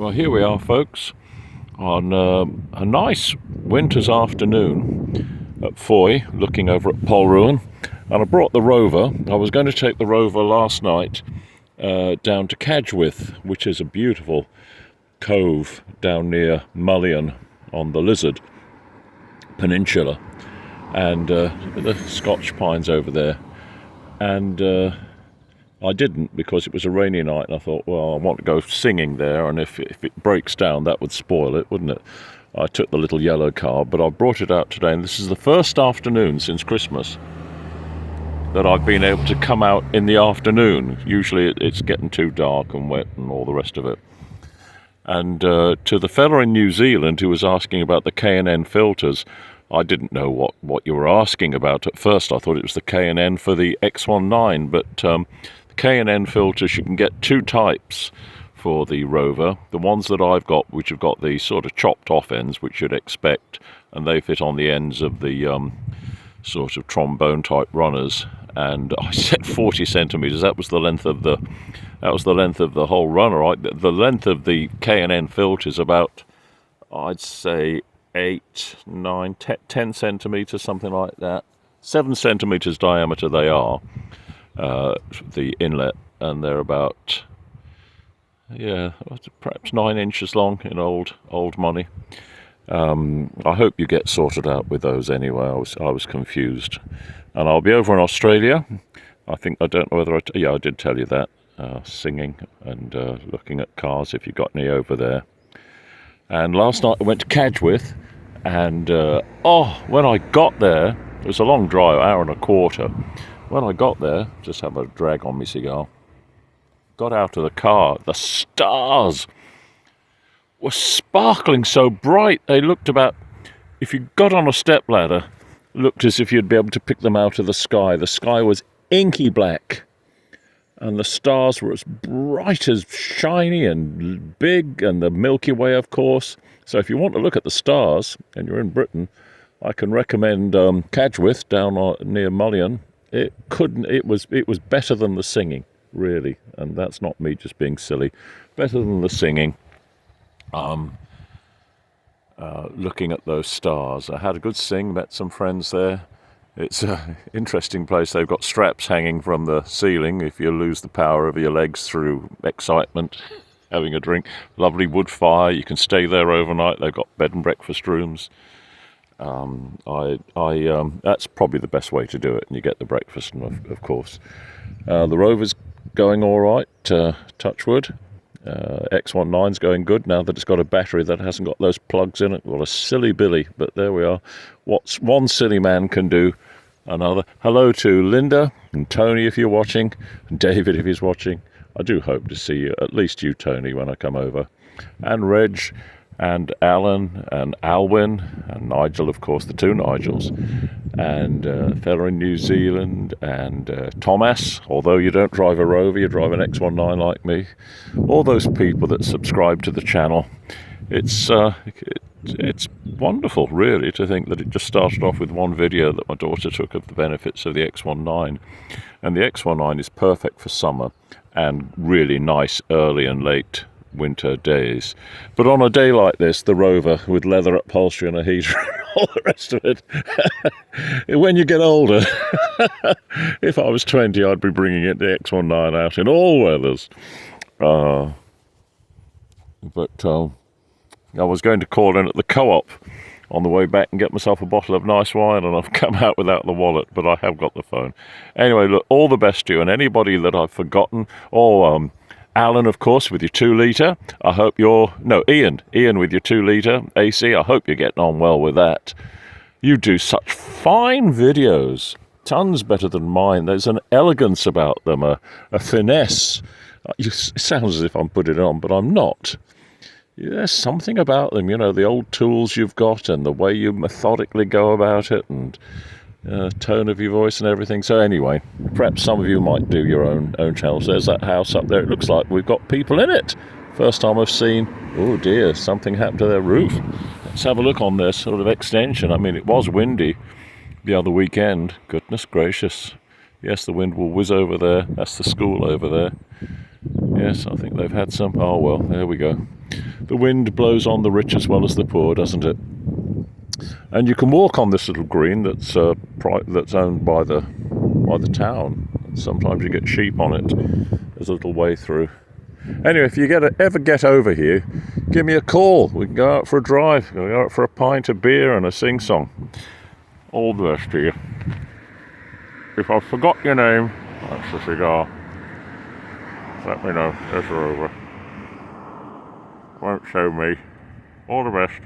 Well, here we are, folks, on a nice winter's afternoon at Foy, looking over at Polruan. And I brought the rover. I was going to take the rover last night down to Cadgwith, which is a beautiful cove down near Mullion on the Lizard Peninsula. And the Scotch pines over there. And I didn't, because it was a rainy night, and I thought, well, I want to go singing there, and if it breaks down, that would spoil it, wouldn't it? I took the little yellow car, but I brought it out today, and this is the first afternoon since Christmas that I've been able to come out in the afternoon. Usually it's getting too dark and wet and all the rest of it. And to the fella in New Zealand who was asking about the K&N filters, I didn't know what you were asking about at first. I thought it was the K&N for the X19, but the K&N filters, you can get two types for the rover. The ones that I've got, which have got the sort of chopped off ends, which you'd expect, and they fit on the ends of the sort of trombone type runners. And I said 40 centimeters. That was the length of the whole runner. Right? The length of the K&N filter is about, I'd say, 8, 9, 10 centimeters, something like that. 7 centimeters diameter they are, the inlet, and they're about, perhaps 9 inches long in old money. I hope you get sorted out with those anyway. I was confused, and I'll be over in Australia. I don't know whether I did tell you that, singing and looking at cars if you got any over there. And last night I went to Cadgwith, and when I got there, it was a long drive, hour and a quarter. When I got there, just have a drag on my cigar, got out of the car, the stars were sparkling so bright. They looked about, if you got on a stepladder, looked as if you'd be able to pick them out of the sky. The sky was inky black, and the stars were as bright as shiny and big, and the Milky Way, of course. So if you want to look at the stars, and you're in Britain, I can recommend Cadgwith down near Mullion. It was better than the singing, really, and that's not me just being silly. Better than the singing. Looking at those stars, I had a good sing. Met some friends there. It's an interesting place. They've got straps hanging from the ceiling if you lose the power of your legs through excitement, having a drink. Lovely wood fire. You can stay there overnight. They've got bed and breakfast rooms. That's probably the best way to do it, and you get the breakfast, of course. The rover's going all right, touch wood. X19's going good now that it's got a battery that hasn't got those plugs in it. Well, a silly Billy, but there we are. What one silly man can do, another. Hello to Linda and Tony if you're watching, and David if he's watching. I do hope to see you, at least you, Tony, when I come over. And Reg, and Alan, and Alwyn, and Nigel, of course, the two Nigels, and a fella in New Zealand, and Thomas, although you don't drive a rover, you drive an X19 like me. All those people that subscribe to the channel. It's wonderful, really, to think that it just started off with one video that my daughter took of the benefits of the X19. And the X19 is perfect for summer and really nice early and late winter days. But on a day like this, the rover with leather upholstery and a heater and all the rest of it, when you get older, if I was 20, I'd be bringing the X19 out in all weathers. But I was going to call in at the co-op on the way back and get myself a bottle of nice wine, and I've come out without the wallet, but I have got the phone. Anyway, look, all the best to you, and anybody that I've forgotten, Alan, of course, with your 2-litre. I hope Ian with your 2-litre AC. I hope you're getting on well with that. You do such fine videos, tons better than mine. There's an elegance about them, a finesse. It sounds as if I'm putting it on, but I'm not. There's something about them, the old tools you've got and the way you methodically go about it, and tone of your voice and everything. So anyway, perhaps some of you might do your own channels. There's that house up there. It looks like we've got people in it. First time I've seen, oh dear, something happened to their roof. Let's have a look on their sort of extension. I mean, it was windy the other weekend. Goodness gracious. Yes, the wind will whiz over there. That's the school over there. Yes, I think they've had some. Oh well, there we go. the wind blows on the rich as well as the poor, doesn't it? And you can walk on this little green that's owned by the town. Sometimes you get sheep on it. There's a little way through. Anyway, if you ever get over here, give me a call. We can go out for a drive. We can go out for a pint of beer and a sing-song. All the best to you. If I forgot your name, that's the cigar. Let me know. There's a rover. Won't show me. All the best.